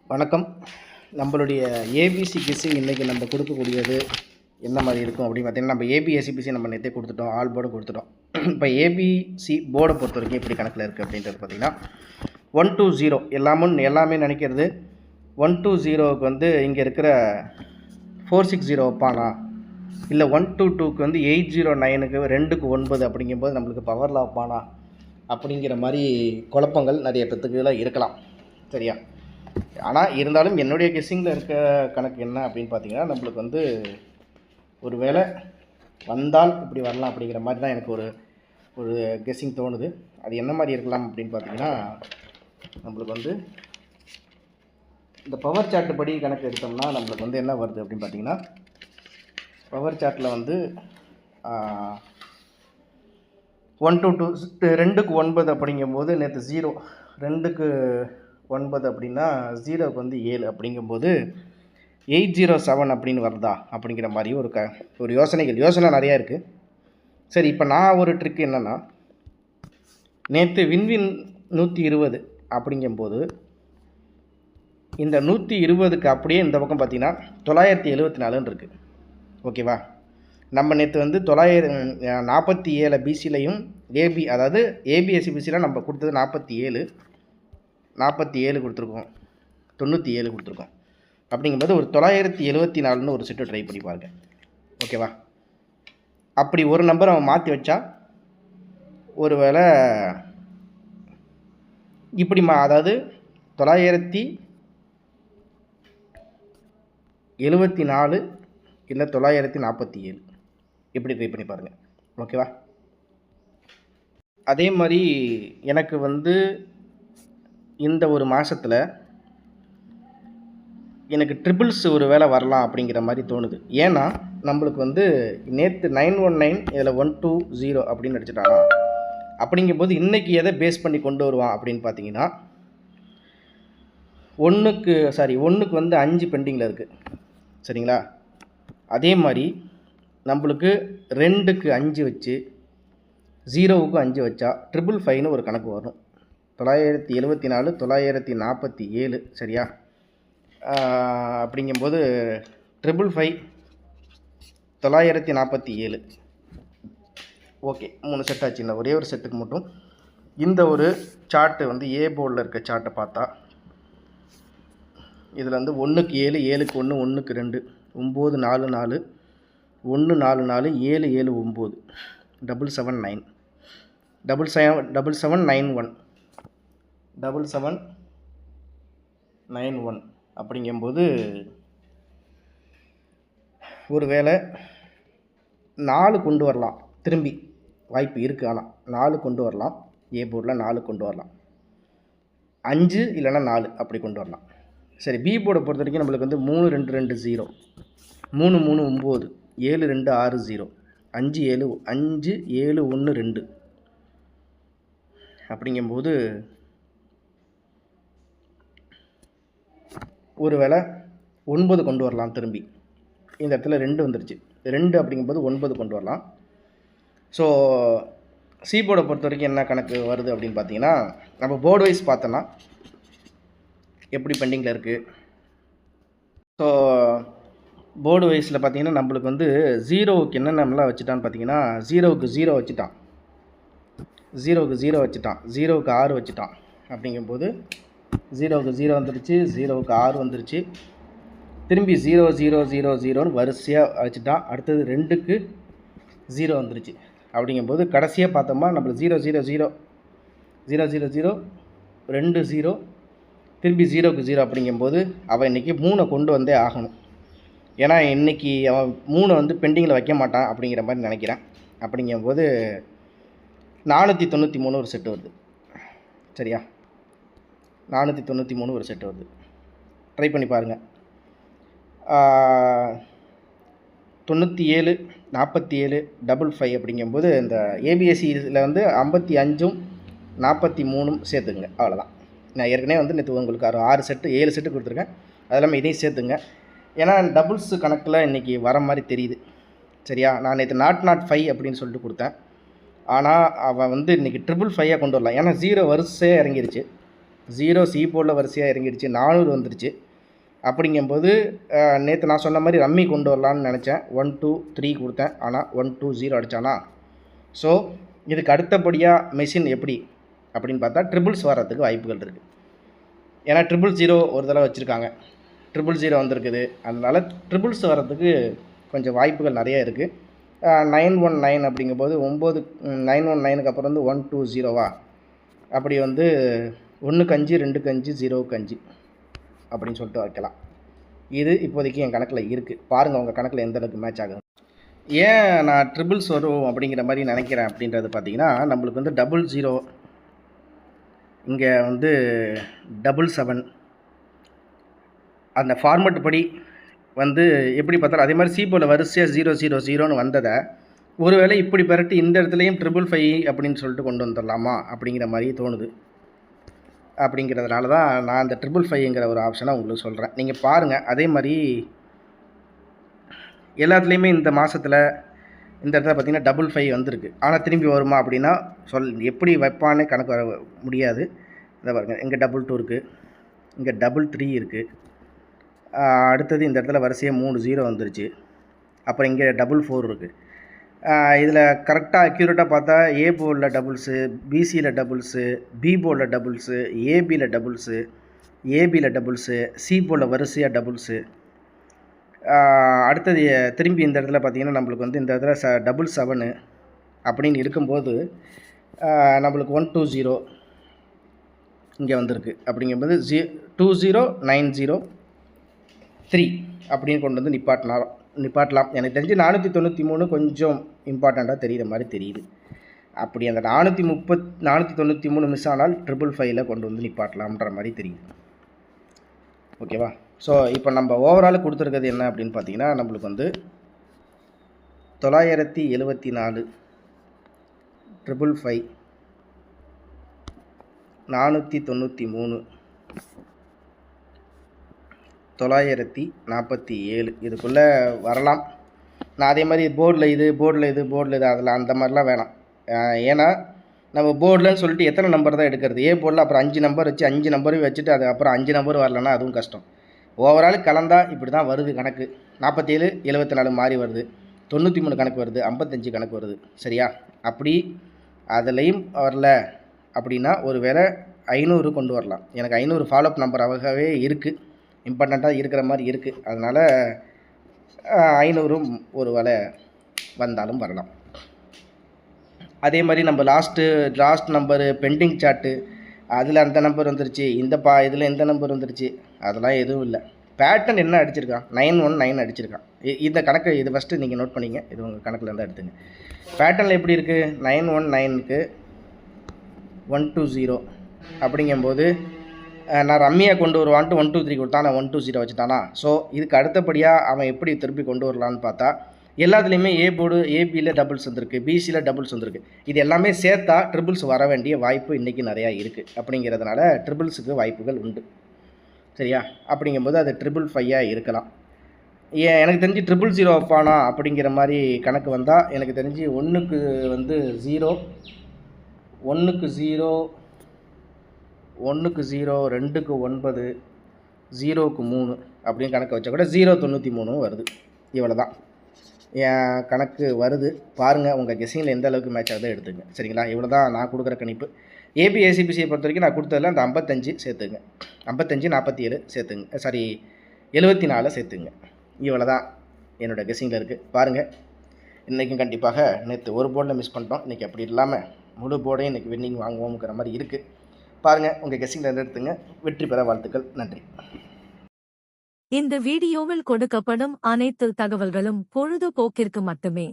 வணக்கம். நம்மளுடைய ABC kissing இன்றைக்கி நம்ம கொடுக்கக்கூடியது என்ன மாதிரி இருக்கும் அப்படின்னு பார்த்தீங்கன்னா, நம்ம ஏபிஎஸ்சிபிசி நம்ம நேற்றே கொடுத்துட்டோம், ஆல் போர்டும் கொடுத்துட்டோம். இப்போ ஏபிசி போர்டை பொறுத்த வரைக்கும் எப்படி கணக்கில் இருக்குது அப்படின்றது பார்த்தீங்கன்னா 1 to 0 எல்லாமே நினைக்கிறது 1 to 0க்கு வந்து இங்கே இருக்கிற 460 வைப்பானா, இல்லை 1 to 2க்கு வந்து 809க்கு 2க்கு 9 அப்படிங்கும்போது நம்மளுக்கு பவரில் வைப்பானா அப்படிங்கிற மாதிரி குழப்பங்கள் நிறைய பேத்துக்குலாம் இருக்கலாம். சரியா? ஆனால் இருந்தாலும் என்னுடைய கெஸ்ஸிங்கில் இருக்க கணக்கு என்ன அப்படின்னு பார்த்தீங்கன்னா, நம்மளுக்கு வந்து ஒரு வேளை வந்தால் இப்படி வரலாம் அப்படிங்கிற மாதிரி தான் எனக்கு ஒரு கெஸ்ஸிங் தோணுது. அது என்ன மாதிரி இருக்கலாம் அப்படின்னு பார்த்தீங்கன்னா, நம்மளுக்கு வந்து இந்த பவர் சார்ட்டு படி கணக்கு எடுத்தோம்னா நம்மளுக்கு வந்து என்ன வருது அப்படின்னு பார்த்தீங்கன்னா, பவர் சார்ட்டில் வந்து 1 to 2 2க்கு 9 அப்படிங்கும்போது நேற்று 0 2க்கு 9 அப்படின்னா 0க்கு வந்து 7 அப்படிங்கும்போது 807 அப்படின்னு வருதா அப்படிங்கிற மாதிரி ஒரு யோசனை நிறையா இருக்குது. சரி, இப்போ நான் ஒரு ட்ரிக் என்னென்னா, நேற்று வின்வின் 120 அப்படிங்கும்போது இந்த 120க்கு அப்படியே இந்த பக்கம் பார்த்திங்கன்னா 974 இருக்குது. ஓகேவா? நம்ம நேற்று வந்து 947 பிசிலையும் அதாவது ஏபிஎஸ்சிபிசியில் நம்ம கொடுத்தது 47 கொடுத்துருக்கோம், 97 கொடுத்துருக்கோம். அப்படிங்கும்போது ஒரு 974ன்னு ஒரு செட்டு ட்ரை பண்ணி பாருங்கள். ஓகேவா? அப்படி ஒரு நம்பர் அவன் மாற்றி வச்சா ஒரு வேளை இப்படி அதாவது 974 இல்லை 947 இப்படி ட்ரை பண்ணி பாருங்கள். ஓகேவா? அதே மாதிரி எனக்கு வந்து இந்த ஒரு மாதத்தில் எனக்கு ட்ரிபிள்ஸ் ஒரு வேளை வரலாம் அப்படிங்கிற மாதிரி தோணுது. ஏன்னா நம்மளுக்கு வந்து நேற்று 919 இதில் 120 அப்படின்னு அடிச்சிட்டானா, அப்படிங்கும்போது இன்றைக்கி எதை பேஸ் பண்ணி கொண்டு வருவான் அப்படின்னு பார்த்தீங்கன்னா, ஒன்றுக்கு வந்து 5 பெண்டிங்கில் இருக்குது. சரிங்களா? அதே மாதிரி நம்மளுக்கு 2க்கு 5 வச்சு 0க்கு 5 வச்சா 555ன்னு ஒரு கணக்கு வரும். 974 947 சரியா? அப்படிங்கும்போது 555 947. ஓகே, 3 செட் ஆச்சு. இந்த ஒரே ஒரு செட்டுக்கு மட்டும் இந்த ஒரு சார்ட்டு வந்து ஏ போர்டில் இருக்க சார்ட்டை பார்த்தா இதில் வந்து 1க்கு 7 7க்கு 1 1க்கு 2 9 4 4 1 4 4 7 7 9 779 7791 7791 அப்படிங்கும்போது ஒரு வேளை 4 கொண்டு வரலாம், திரும்பி வாய்ப்பு இருக்குது. ஆனால் 4 கொண்டு வரலாம், ஏ போர்டில் 4 கொண்டு வரலாம், 5 இல்லைன்னா 4 அப்படி கொண்டு வரலாம். சரி, பி போர்டை பொறுத்த வரைக்கும் நம்மளுக்கு வந்து 3 2 2 0 3 3 9 7 2 6 0 5 7 5 7 1 2 அப்படிங்கும்போது ஒரு வேளை 9 கொண்டு வரலாம். திரும்பி இந்த இடத்துல 2 வந்துருச்சு, 2 அப்படிங்கும்போது 9 கொண்டு வரலாம். ஸோ சி போர்டை பொறுத்த வரைக்கும் என்ன கணக்கு வருது அப்படின்னு பார்த்தீங்கன்னா, நம்ம போர்டு வைஸ் பார்த்தோன்னா எப்படி பெண்டிங்கில் இருக்குது. ஸோ போர்டு வைஸில் பார்த்தீங்கன்னா நம்மளுக்கு வந்து 0க்கு என்னென்னலாம் வச்சுட்டான்னு பார்த்தீங்கன்னா, 0க்கு 0 வச்சுட்டான், 0க்கு 0 வச்சுட்டான், 0க்கு 6 வச்சுட்டான். அப்படிங்கும்போது 0க்கு 0 வந்துருச்சு, 0க்கு 6 வந்துருச்சு, திரும்பி 0 0 0 0ன்னு வரிசையாக வச்சுட்டான். அடுத்தது 2க்கு 0 வந்துருச்சு. அப்படிங்கும்போது கடைசியாக பார்த்தோம்னா நம்மளுக்கு 0 0 0 0 0 0 2 0 திரும்பி 0க்கு 0 அப்படிங்கும்போது அவன் இன்றைக்கி 3 கொண்டு வந்தே ஆகணும். ஏன்னா இன்றைக்கி அவன் 3 வந்து பெண்டிங்கில் வைக்க மாட்டான் அப்படிங்கிற மாதிரி நினைக்கிறேன். அப்படிங்கும்போது 493 ஒரு செட்டு வருது. சரியா? 493 ஒரு செட்டு வருது. ட்ரை பண்ணி பாருங்கள். 97 47 55 அப்படிங்கும்போது இந்த ஏபிஎஸ்சியில் வந்து 55ம் 43ம் சேர்த்துங்க. அவ்வளோதான். நான் ஏற்கனவே வந்து நேற்று உங்களுக்கு 6 செட்டு 7 செட்டு கொடுத்துருக்கேன். அது இல்லாமல் இதையும் சேர்த்துங்க. ஏன்னா டபுள்ஸ் கணக்கில் இன்றைக்கி வர மாதிரி தெரியுது. சரியா? நான் நேற்று 005 அப்படின்னு சொல்லிட்டு கொடுத்தேன். ஆனால் அவன் வந்து இன்றைக்கி 555 கொண்டு வரலாம். ஏன்னா 0 வரிசையாக இறங்கிருச்சு. 0 சி போர்டில் வரிசையாக இறங்கிடுச்சு, 400 வந்துருச்சு. அப்படிங்கும்போது நேற்று நான் சொன்ன மாதிரி ரம்மி கொண்டு வரலான்னு நினச்சேன். 1 2 3 கொடுத்தேன், ஆனால் 1 2 0 அடித்தானா. ஸோ இதுக்கு அடுத்தபடியாக மெஷின் எப்படி அப்படின்னு பார்த்தா ட்ரிபிள்ஸ் வர்றதுக்கு வாய்ப்புகள் இருக்குது. ஏன்னா 000 ஒரு தடவை வச்சுருக்காங்க, 000 வந்திருக்குது. அதனால் ட்ரிபிள்ஸ் வர்றதுக்கு கொஞ்சம் வாய்ப்புகள் நிறைய இருக்குது. 919 அப்படிங்கும்போது 919க்கு அப்புறம் வந்து 120வா, அப்படி வந்து 1க்கு 5 2க்கு 5 0க்கு 5 அப்படின்னு சொல்லிட்டு வைக்கலாம். இது இப்போதைக்கு என் கணக்கில் இருக்குது. பாருங்கள் உங்கள் கணக்கில் எந்த அளவுக்கு மேட்ச் ஆகுது. ஏன் நான் ட்ரிபிள்ஸ் வரும் அப்படிங்கிற மாதிரி நினைக்கிறேன் அப்படின்றது பார்த்தீங்கன்னா, நம்மளுக்கு வந்து 00, இங்கே வந்து 77, அந்த ஃபார்மெட் படி வந்து எப்படி பார்த்தாலும் அதே மாதிரி சி போல் வரிசையாக 000ன்னு வந்ததை ஒருவேளை இப்படி பெரட்டி இந்த இடத்துலையும் 555 அப்படின்னு சொல்லிட்டு கொண்டு வந்துடலாமா அப்படிங்கிற மாதிரி தோணுது. அப்படிங்கிறதுனால தான் நான் அந்த 555ங்கிற ஒரு ஆப்ஷனை உங்களுக்கு சொல்கிறேன். நீங்கள் பாருங்கள். அதே மாதிரி எல்லாத்துலேயுமே இந்த மாதத்தில் இந்த இடத்துல பார்த்திங்கன்னா 55 வந்திருக்கு. ஆனால் திரும்பி வருமா அப்படின்னா எப்படி வைப்பான்னு கணக்கு வர முடியாது. இதை பாருங்கள், இங்கே 22 இருக்குது, இங்கே 33 இருக்குது. அடுத்தது இந்த இடத்துல வரிசையாக 3 0 வந்துருச்சு. அப்புறம் இங்கே 44 இருக்குது. இதில் கரெக்டாக அக்யூரேட்டாக பார்த்தா ஏ போர்டில் டபுள்ஸு, பிசியில் டபுள்ஸு, பி போர்டில் டபுள்ஸு, ஏபியில் டபுள்ஸு, ஏபியில் டபுள்ஸு, சி போர்டில் வரிசையாக டபுள்ஸு. அடுத்தது திரும்பி இந்த இடத்துல பார்த்திங்கன்னா நம்மளுக்கு வந்து இந்த இடத்துல 7 அப்படின்னு இருக்கும்போது நம்மளுக்கு 120 இங்கே வந்திருக்கு. அப்படிங்கும்போது 20903 அப்படின்னு கொண்டு வந்து நிப்பாட்டலாம். எனக்கு தெரிஞ்சு 493 கொஞ்சம் இம்பார்ட்டண்ட்டாக தெரிகிற மாதிரி தெரியுது. அப்படி அந்த 493 மிஸ் ஆனால் 555ல் கொண்டு வந்து நிப்பாட்டலாம்ன்ற மாதிரி தெரியுது. ஓகேவா? ஸோ இப்போ நம்ம ஓவரால் கொடுத்துருக்கிறது என்ன அப்படின்னு பார்த்தீங்கன்னா, நம்மளுக்கு வந்து 974 555 493 947 இதுக்குள்ளே வரலாம். நான் அதே மாதிரி போர்டில் இது அதில் அந்த மாதிரிலாம் வேணாம். ஏன்னா நம்ம போர்டில்னு சொல்லிட்டு எத்தனை நம்பர் தான் எடுக்கிறது? ஏ போர்டில் அப்புறம் 5 நம்பர் வச்சு 5 நம்பரையும் வச்சுட்டு அதுக்கப்புறம் 5 நம்பர் வரலன்னா அதுவும் கஷ்டம். ஓவரால் கலந்தால் இப்படி தான் வருது கணக்கு. 47 74 மாறி வருது, 93 கணக்கு வருது, 55 கணக்கு வருது. சரியா? அப்படி அதுலேயும் வரல அப்படின்னா ஒரு வேளை 500 கொண்டு வரலாம். எனக்கு 500 ஃபாலோஅப் நம்பராகவே இருக்குது, இம்பார்ட்டண்ட்டாக இருக்கிற மாதிரி இருக்குது. அதனால் 500 ஒரு வேளை வந்தாலும் வரலாம். அதே மாதிரி நம்ம லாஸ்ட் நம்பரு பெண்டிங் சார்ட்டு, அதில் அந்த நம்பர் வந்துருச்சு, இதில் எந்த நம்பர் வந்துருச்சு, அதெல்லாம் எதுவும் இல்லை. பேட்டர்ன் என்ன அடிச்சிருக்கான்? 919 அடிச்சிருக்கான். இந்த கணக்கு இது ஃபஸ்ட்டு நீங்கள் நோட் பண்ணிங்க. இது உங்கள் கணக்கில் இருந்தால் எடுத்துங்க. பேட்டர்னில் எப்படி இருக்குது? 919க்கு 120 அப்படிங்கும்போது நான் ரம்மியாக கொண்டு வருவான்ட்டு 123 கொடுத்தான், நான் 120 வச்சுட்டானா. ஸோ இதுக்கு அடுத்தபடியாக அவன் எப்படி திருப்பி கொண்டு வரலான்னு பார்த்தா, எல்லாத்துலேயுமே ஏபியில் டபுள்ஸ் வந்திருக்கு, பிசியில் டபுள்ஸ் வந்திருக்கு. இது எல்லாமே சேர்த்தா ட்ரிபிள்ஸ் வர வேண்டிய வாய்ப்பு இன்றைக்கி நிறையா இருக்குது. அப்படிங்கிறதுனால ட்ரிபிள்ஸுக்கு வாய்ப்புகள் உண்டு. சரியா? அப்படிங்கும்போது அது 555 இருக்கலாம். எனக்கு தெரிஞ்சு 000 வைப்பானா அப்படிங்கிற மாதிரி கணக்கு வந்தால் எனக்கு தெரிஞ்சு 1க்கு 0, 1க்கு 0, 2க்கு 9, 0க்கு 3 அப்படின்னு கணக்கு வச்சா கூட 093 வருது. இவ்வளோ தான் என் கணக்கு வருது. பாருங்கள் உங்கள் கெஸ்ஸிங்கில் எந்த அளவுக்கு மேட்ச் ஆகுதோ எடுத்துங்க. சரிங்களா? இவ்வளோ தான் நான் கொடுக்குற கணிப்பு. ஏபி ஏசிபிசியை பொறுத்த வரைக்கும் நான் கொடுத்ததில் அந்த 55 சேர்த்துங்க, 55 47 சேர்த்துங்க, 74 சேர்த்துங்க. இவ்வளோ தான் என்னோடய கெஸ்ஸிங்கில் இருக்குது. பாருங்கள், இன்றைக்கும் கண்டிப்பாக நேற்று ஒரு போர்டில் மிஸ் பண்ணிட்டோம், இன்றைக்கி அப்படி இல்லாமல் முழு போர்டையும் இன்றைக்கி வின்னிங் வாங்குவோங்கிற மாதிரி இருக்குது. பாருங்கள் உங்கள் கெஸ்ஸிங்கில் எடுத்துங்க. வெற்றி பெற வாழ்த்துக்கள். நன்றி. இந்த வீடியோவில் கொடுக்கப்படும் அனைத்து தகவல்களும் பொழுதுபோக்கிற்கு மட்டுமே.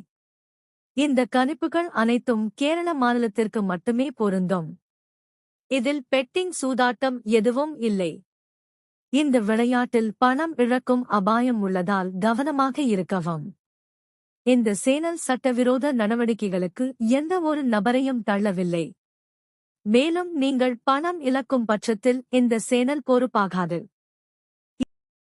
இந்த கணிப்புகள் அனைத்தும் கேரள மாநிலத்திற்கு மட்டுமே பொருந்தும். இதில் பெட்டிங் சூதாட்டம் எதுவும் இல்லை. இந்த விளையாட்டில் பணம் இழக்கும் அபாயம் உள்ளதால் கவனமாக இருக்கவும். இந்த சேனல் சட்டவிரோத நடவடிக்கைகளுக்கு எந்த ஒரு நபரையும் தள்ளவில்லை. மேலும் நீங்கள் பணம் இழக்கும் பட்சத்தில் இந்த சேனல் பொறுப்பாகாது.